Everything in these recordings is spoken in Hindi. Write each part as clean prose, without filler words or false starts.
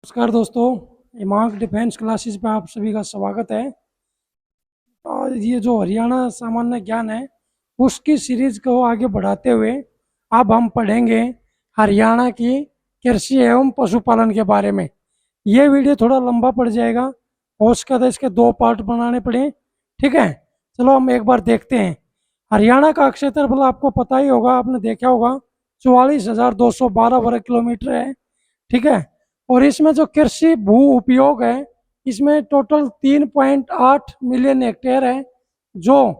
नमस्कार दोस्तों, हिमांक डिफेंस क्लासेस पे आप सभी का स्वागत है। और ये जो हरियाणा सामान्य ज्ञान है उसकी सीरीज को आगे बढ़ाते हुए अब हम पढ़ेंगे हरियाणा की कृषि एवं पशुपालन के बारे में। ये वीडियो थोड़ा लंबा पड़ जाएगा, हो सका तो इसके दो पार्ट बनाने पड़े। ठीक है, चलो हम एक बार देखते हैं। हरियाणा का क्षेत्रफल आपको पता ही होगा, आपने देखा होगा, 44,212 वर्ग किलोमीटर है। ठीक है, और इसमें जो कृषि भू उपयोग है इसमें टोटल 3.8 मिलियन हेक्टेयर है, जो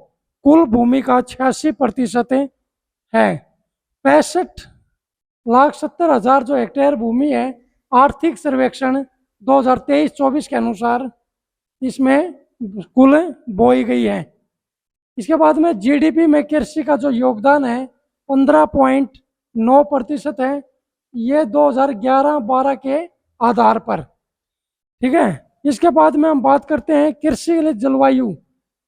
कुल भूमि का 86% है। 65,70,000 जो हेक्टेयर भूमि है, आर्थिक सर्वेक्षण 2023-24 के अनुसार इसमें कुल बोई गई है। इसके बाद में जीडीपी में कृषि का जो योगदान है 15.9% है, ये 2011-12 के आधार पर। ठीक है, इसके बाद में हम बात करते हैं कृषि के लिए जलवायु।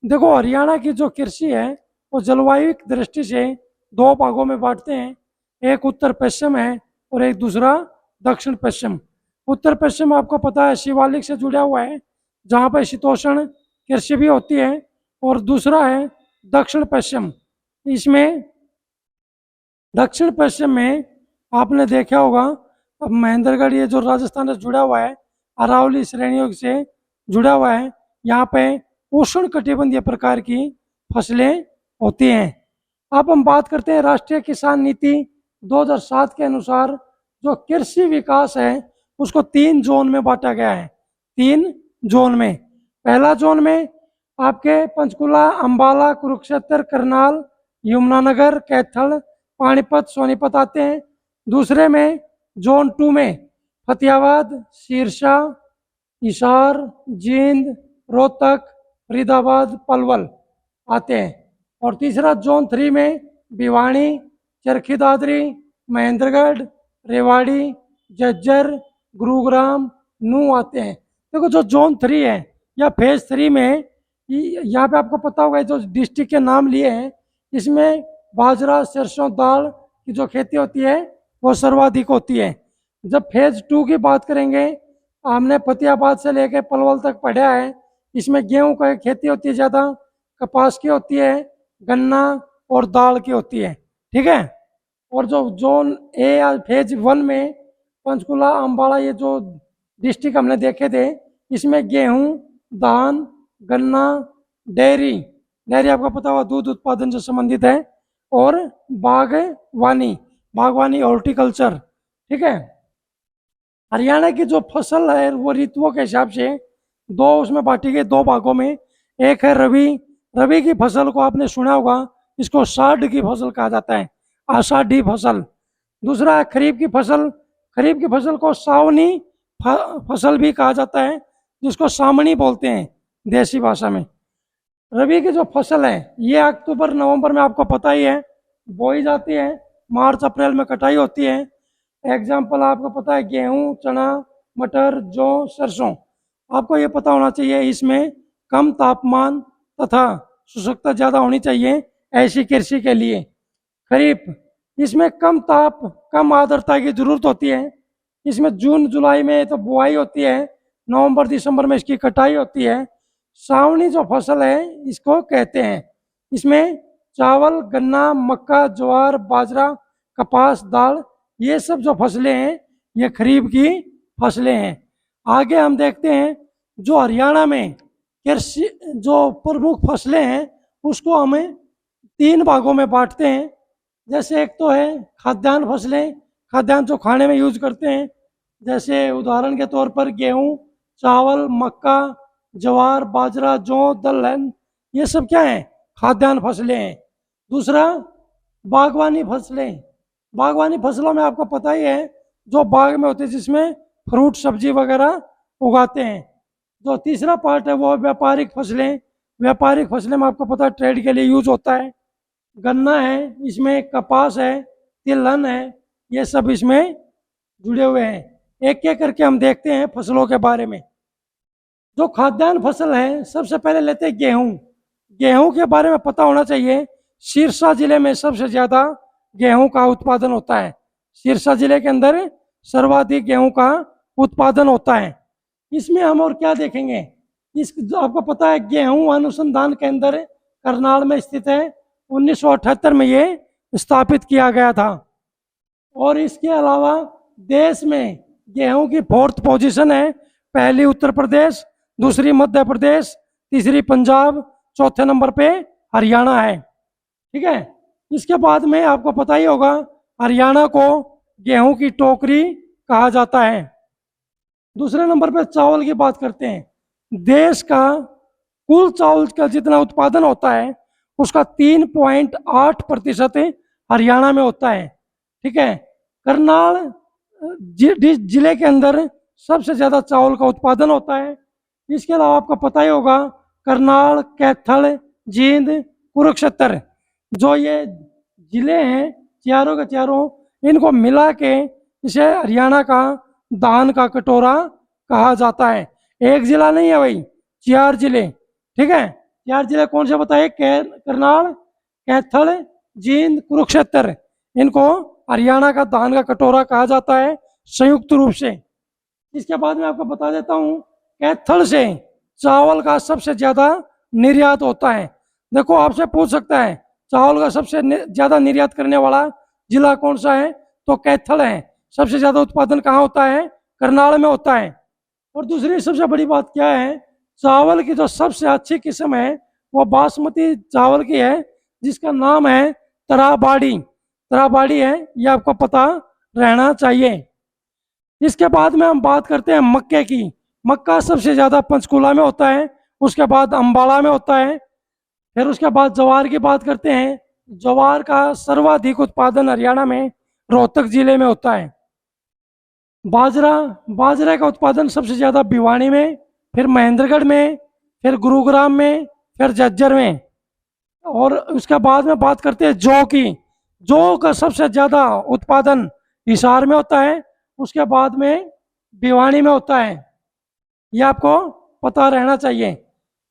देखो, हरियाणा की जो कृषि है वो जलवायु की दृष्टि से दो भागों में बांटते हैं, एक उत्तर पश्चिम है और एक दूसरा दक्षिण पश्चिम। उत्तर पश्चिम आपको पता है शिवालिक से जुड़ा हुआ है, जहाँ पर शीतोष्ण कृषि भी होती है, और दूसरा है दक्षिण पश्चिम। इसमें दक्षिण पश्चिम में आपने देखा होगा, अब महेंद्रगढ़ ये जो राजस्थान से जुड़ा हुआ है, अरावली श्रेणियों से जुड़ा हुआ है, यहाँ पे उष्ण कटिबंधीय प्रकार की फसलें होती हैं। अब हम बात करते हैं राष्ट्रीय किसान नीति 2007 के अनुसार जो कृषि विकास है उसको 3 जोन में बांटा गया है। 3 जोन में, पहला जोन में आपके पंचकुला, अंबाला, कुरुक्षेत्र, करनाल, यमुनानगर, कैथल, पानीपत, सोनीपत आते हैं। दूसरे में जोन 2 में फतेहाबाद, सिरसा, हिसार, जींद, रोहतक, फरीदाबाद, पलवल आते हैं। और तीसरा जोन 3 में भिवानी, चरखी दादरी, महेंद्रगढ़, रेवाड़ी, झज्जर, गुरुग्राम, नूह आते हैं। देखो, जो जोन 3 है या फेज 3 में, यहाँ पे आपको पता होगा जो डिस्ट्रिक्ट के नाम लिए हैं, इसमें बाजरा, सरसों, दाल की जो खेती होती है वो सर्वाधिक होती है। जब फेज 2 की बात करेंगे, हमने फतेहाबाद से लेकर पलवल तक पढ़ा है, इसमें गेहूं की खेती होती है ज़्यादा, कपास की होती है, गन्ना और दाल की होती है। ठीक है, और जो जोन ए या फेज 1 में पंचकुला, अम्बाड़ा, ये जो डिस्ट्रिक्ट हमने देखे थे, इसमें गेहूं, धान, गन्ना, डेयरी, डेयरी आपको पता होगा दूध उत्पादन से संबंधित है, और बागवानी, बागवानी हॉर्टिकल्चर। ठीक है, हरियाणा की जो फसल है वो ऋतुओं के हिसाब से दो उसमें बांटी गई, दो भागों में। एक है रबी। रबी की फसल को आपने सुना होगा, इसको साढ़ की फसल कहा जाता है, आषाढ़ी फसल। दूसरा है खरीफ की फसल। खरीफ की फसल को सावनी फसल भी कहा जाता है, जिसको सामनी बोलते हैं देसी भाषा में। रबी की जो फसल है ये अक्टूबर नवंबर में आपको पता ही है बोई जाती है, मार्च अप्रैल में कटाई होती है। एग्जाम्पल आपको पता है गेहूं, चना, मटर, जौ, सरसों। आपको ये पता होना चाहिए इसमें कम तापमान तथा शुष्कता ज़्यादा होनी चाहिए ऐसी कृषि के लिए। खरीफ, इसमें कम ताप, कम आर्द्रता की जरूरत होती है। इसमें जून जुलाई में तो बुआई होती है, नवंबर दिसंबर में इसकी कटाई होती है। सावनी जो फसल है इसको कहते हैं, इसमें चावल, गन्ना, मक्का, ज्वार, बाजरा, कपास, दाल, ये सब जो फसलें हैं ये खरीफ की फसलें हैं। आगे हम देखते हैं जो हरियाणा में कृषि जो प्रमुख फसलें हैं उसको हमें 3 भागों में बांटते हैं। जैसे एक तो है खाद्यान्न फसलें, खाद्यान्न जो खाने में यूज करते हैं, जैसे उदाहरण के तौर पर गेहूं, चावल, मक्का, ज्वार, बाजरा, जौ, दलहन, ये सब क्या है, खाद्यान्न फसलें हैं। दूसरा बागवानी फसलें। बागवानी फसलों में आपको पता ही है जो बाग में होते हैं, जिसमें फ्रूट सब्जी वगैरह उगाते हैं। जो तीसरा पार्ट है वो व्यापारिक फसलें। व्यापारिक फसलें में आपको पता है ट्रेड के लिए यूज होता है। गन्ना है, इसमें कपास है, तिलहन है, ये सब इसमें जुड़े हुए हैं। एक एक करके हम देखते हैं फसलों के बारे में। जो खाद्यान्न फसल है, सबसे पहले लेते हैं गेहूं। गेहूं के बारे में पता होना चाहिए, सिरसा जिले में सबसे ज़्यादा गेहूं का उत्पादन होता है। सिरसा जिले के अंदर सर्वाधिक गेहूं का उत्पादन होता है। इसमें हम और क्या देखेंगे, इस आपको पता है गेहूं अनुसंधान केंद्र करनाल में स्थित है, 1978 में ये स्थापित किया गया था। और इसके अलावा देश में गेहूं की 4th पोजीशन है, पहली उत्तर प्रदेश, दूसरी मध्य प्रदेश, तीसरी पंजाब, चौथे नंबर पे हरियाणा है। ठीक है, इसके बाद में आपको पता ही होगा हरियाणा को गेहूं की टोकरी कहा जाता है। दूसरे नंबर पे चावल की बात करते हैं। देश का कुल चावल का जितना उत्पादन होता है उसका 3.8% हरियाणा में होता है। ठीक है, करनाल जिले के अंदर सबसे ज्यादा चावल का उत्पादन होता है। इसके अलावा आपको पता ही होगा करनाल, कैथल, जींद, कुरुक्षेत्र, जो ये जिले हैं चारों के चारों, इनको मिला के इसे हरियाणा का दान का कटोरा कहा जाता है। एक जिला नहीं है भाई, 4 जिले। ठीक है, 4 जिले कौन से बताए, करनाल, कैथल, जींद, कुरुक्षेत्र, इनको हरियाणा का दान का कटोरा कहा जाता है संयुक्त रूप से। इसके बाद में आपको बता देता हूँ, कैथल से चावल का सबसे ज्यादा निर्यात होता है। देखो आपसे पूछ सकता है चावल का सबसे ज्यादा निर्यात करने वाला जिला कौन सा है, तो कैथल है। सबसे ज्यादा उत्पादन कहाँ होता है, करनाल में होता है। और दूसरी सबसे बड़ी बात क्या है, चावल की जो सबसे अच्छी किस्म है वो बासमती चावल की है, जिसका नाम है तराबाड़ी। तराबाड़ी है, ये आपको पता रहना चाहिए। इसके बाद में हम बात करते हैं मक्के की। मक्का सबसे ज्यादा पंचकुला में होता है, उसके बाद अंबाला में होता है। फिर उसके बाद ज्वार की बात करते हैं। ज्वार का सर्वाधिक उत्पादन हरियाणा में रोहतक जिले में होता है। बाजरा, बाजरे का उत्पादन सबसे ज्यादा भिवानी में, फिर महेंद्रगढ़ में, फिर गुरुग्राम में, फिर झज्जर में। और उसके बाद में बात करते हैं जौ की। जौ का सबसे ज्यादा उत्पादन हिसार में होता है, उसके बाद में भिवानी में होता है। यह आपको पता रहना चाहिए।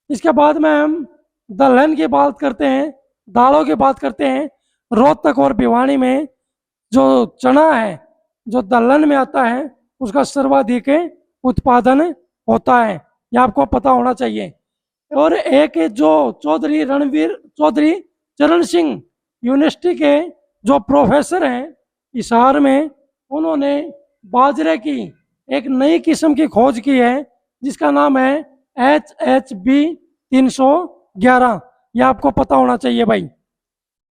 इसके बाद में हम दलहन की बात करते हैं, दालों की बात करते हैं। रोहतक और भिवानी में जो चना है, जो दलहन में आता है, उसका सर्वाधिक उत्पादन होता है, यह आपको पता होना चाहिए। और एक जो चौधरी चरण सिंह यूनिवर्सिटी के जो प्रोफेसर हैं हिसार में, उन्होंने बाजरे की एक नई किस्म की खोज की है, जिसका नाम है HHB 311। यह आपको पता होना चाहिए भाई।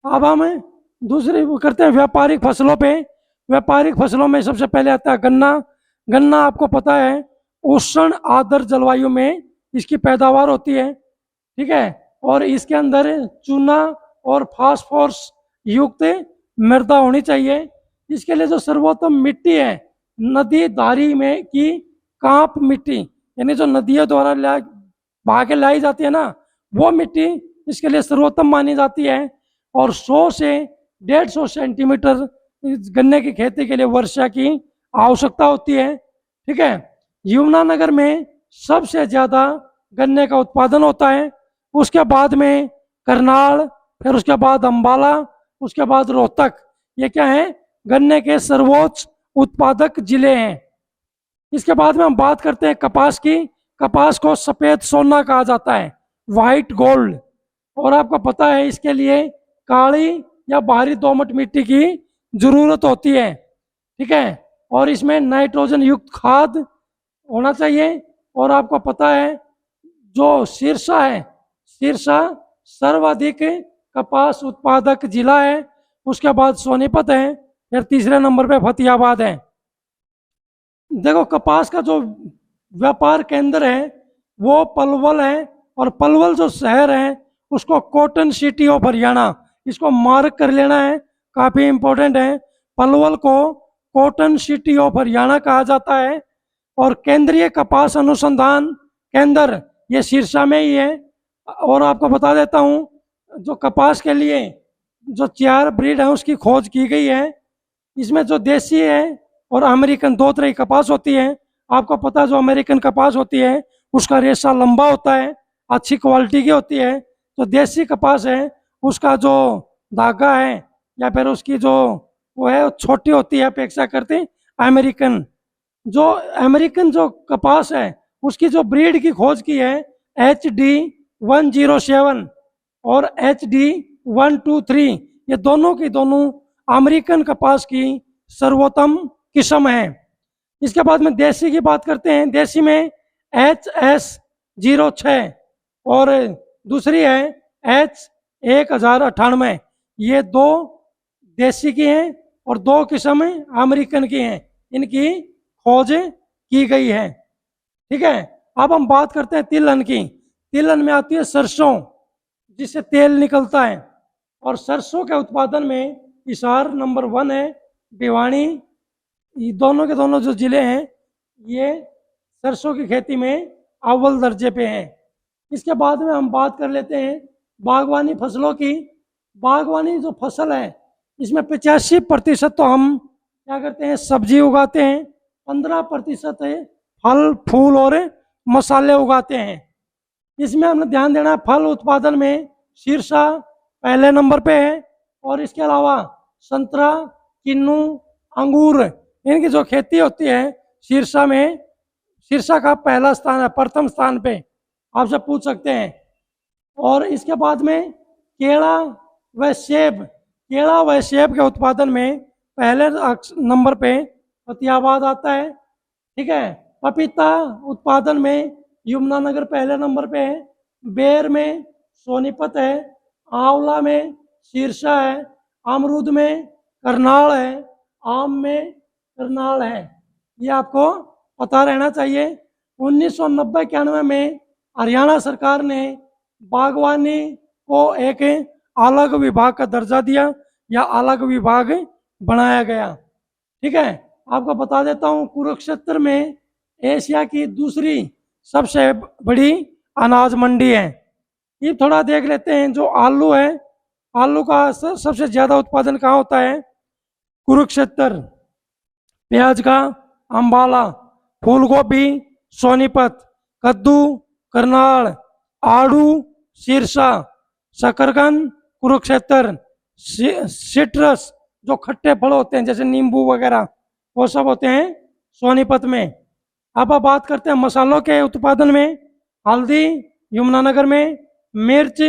अब हम दूसरे करते हैं व्यापारिक फसलों पे। व्यापारिक फसलों में सबसे पहले आता है गन्ना। गन्ना आपको पता है उष्ण आर्द्र जलवायु में इसकी पैदावार होती है। ठीक है, और इसके अंदर चूना और फास्फोरस युक्त मृदा होनी चाहिए। इसके लिए जो सर्वोत्तम मिट्टी है, नदी धारी में की कांप मिट्टी, यानी जो नदियों द्वारा बहा के लाई जाती है ना, वो मिट्टी इसके लिए सर्वोत्तम मानी जाती है। और 100 से 150 सेंटीमीटर गन्ने की खेती के लिए वर्षा की आवश्यकता होती है। ठीक है, यमुनानगर में सबसे ज्यादा गन्ने का उत्पादन होता है, उसके बाद में करनाल, फिर उसके बाद अंबाला, उसके बाद रोहतक। ये क्या है, गन्ने के सर्वोच्च उत्पादक जिले हैं। इसके बाद में हम बात करते हैं कपास की। कपास को सफेद सोना कहा जाता है, व्हाइट गोल्ड। और आपको पता है इसके लिए काली या बाहरी दोमट मिट्टी की जरूरत होती है। ठीक है, और इसमें नाइट्रोजन युक्त खाद होना चाहिए। और आपको पता है जो सिरसा है, सिरसा सर्वाधिक कपास उत्पादक जिला है, उसके बाद सोनीपत है, फिर तीसरे नंबर पे फतेहाबाद है। देखो कपास का जो व्यापार केंद्र है वो पलवल है, और पलवल जो शहर है उसको कॉटन सिटी ऑफ हरियाणा, इसको मार्क कर लेना है, काफी इंपॉर्टेंट है। पलवल को कॉटन सिटी ऑफ हरियाणा कहा जाता है। और केंद्रीय कपास अनुसंधान केंद्र ये सिरसा में ही है। और आपको बता देता हूँ जो कपास के लिए जो 4 ब्रीड है उसकी खोज की गई है। इसमें जो देसी है और अमेरिकन, 2 तरह की कपास होती है। आपको पता है जो अमेरिकन कपास होती है उसका रेशा लंबा होता है, अच्छी क्वालिटी की होती है। जो देसी कपास है उसका जो धागा है या फिर उसकी जो वो है छोटी होती है अपेक्षा करते अमेरिकन। जो अमेरिकन जो कपास है उसकी जो ब्रीड की खोज की है HD 107 और HD 123, ये दोनों की दोनों अमेरिकन कपास की सर्वोत्तम किस्म है। इसके बाद में देसी की बात करते हैं। देसी में HS 06 और दूसरी है H 1098। ये दो देसी की हैं और दो किस्म अमेरिकन की हैं, इनकी खोज की गई है। ठीक है, अब हम बात करते हैं तिलहन की। तिलहन में आती है सरसों, जिससे तेल निकलता है, और सरसों के उत्पादन में हिसार नंबर 1 है, भिवानी, ये दोनों के दोनों जो जिले हैं ये सरसों की खेती में अव्वल दर्जे पे हैं। इसके बाद में हम बात कर लेते हैं बागवानी फसलों की। बागवानी जो फसल है इसमें 85% तो हम क्या करते हैं, सब्जी उगाते हैं, 15% फल फूल और मसाले उगाते हैं। इसमें हमें ध्यान देना है, फल उत्पादन में शीर्षा पहले नंबर पे है, और इसके अलावा संतरा, किन्नू, अंगूर, इनकी जो खेती होती है शीर्षा में, शीर्षा का पहला स्थान है, प्रथम स्थान पे आपसे पूछ सकते हैं। और इसके बाद में केला व सेब, केला व सेब के उत्पादन में पहले नंबर पे फतेहाबाद आता है। ठीक है, पपीता उत्पादन में यमुनानगर पहले नंबर पे है, बेर में सोनीपत है, आंवला में शीर्षा है, अमरूद में करनाल है, आम में करनाल है। ये आपको पता रहना चाहिए। 1990-91 में हरियाणा सरकार ने बागवानी को एक अलग विभाग का दर्जा दिया या अलग विभाग बनाया गया। ठीक है, आपको बता देता हूँ, कुरुक्षेत्र में एशिया की दूसरी सबसे बड़ी अनाज मंडी है। ये थोड़ा देख लेते हैं, जो आलू है, आलू का सबसे ज़्यादा उत्पादन कहाँ होता है, कुरुक्षेत्र। प्याज का अम्बाला, फूल गोभी सोनीपत, कद्दू करनाल, आड़ू सिरसा, शकरकंद कुरुक्षेत्र, सिट्रस जो खट्टे फल होते हैं जैसे नींबू वगैरह, वो सब होते हैं सोनीपत में। अब आप बात करते हैं मसालों के उत्पादन में। हल्दी यमुनानगर में, मिर्च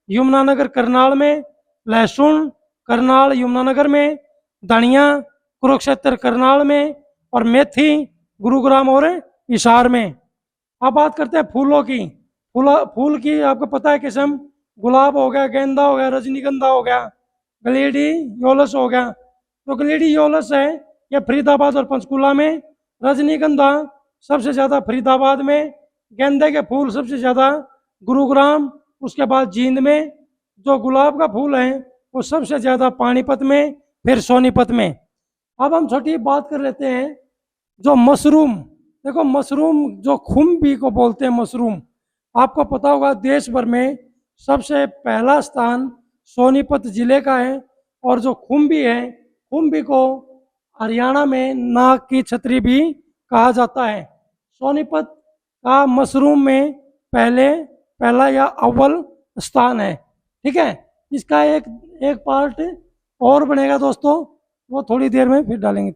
यमुनानगर करनाल में, लहसुन करनाल यमुनानगर में, धनिया कुरुक्षेत्र करनाल में, और मेथी गुरुग्राम और हिसार में। अब बात करते हैं फूलों की। फूल की आपको पता है किस्म, गुलाब हो गया, गेंदा हो गया, रजनीगंधा हो गया, ग्लेडियोलस हो गया। तो ग्लेडियोलस है ये फरीदाबाद और पंचकुला में, रजनीगंधा सबसे ज़्यादा फरीदाबाद में, गेंदे के फूल सबसे ज़्यादा गुरुग्राम, उसके बाद जींद में, जो गुलाब का फूल है वो सबसे ज़्यादा पानीपत में, फिर सोनीपत में। अब हम छोटी बात कर लेते हैं जो मशरूम। देखो मशरूम जो खुम्बी को बोलते हैं मशरूम, आपको पता होगा देश भर में सबसे पहला स्थान सोनीपत जिले का है, और जो खुम्बी है, खुम्बी को हरियाणा में नाग की छतरी भी कहा जाता है। सोनीपत का मशरूम में पहला या अव्वल स्थान है। ठीक है, इसका एक पार्ट और बनेगा दोस्तों, वो थोड़ी देर में फिर डालेंगे।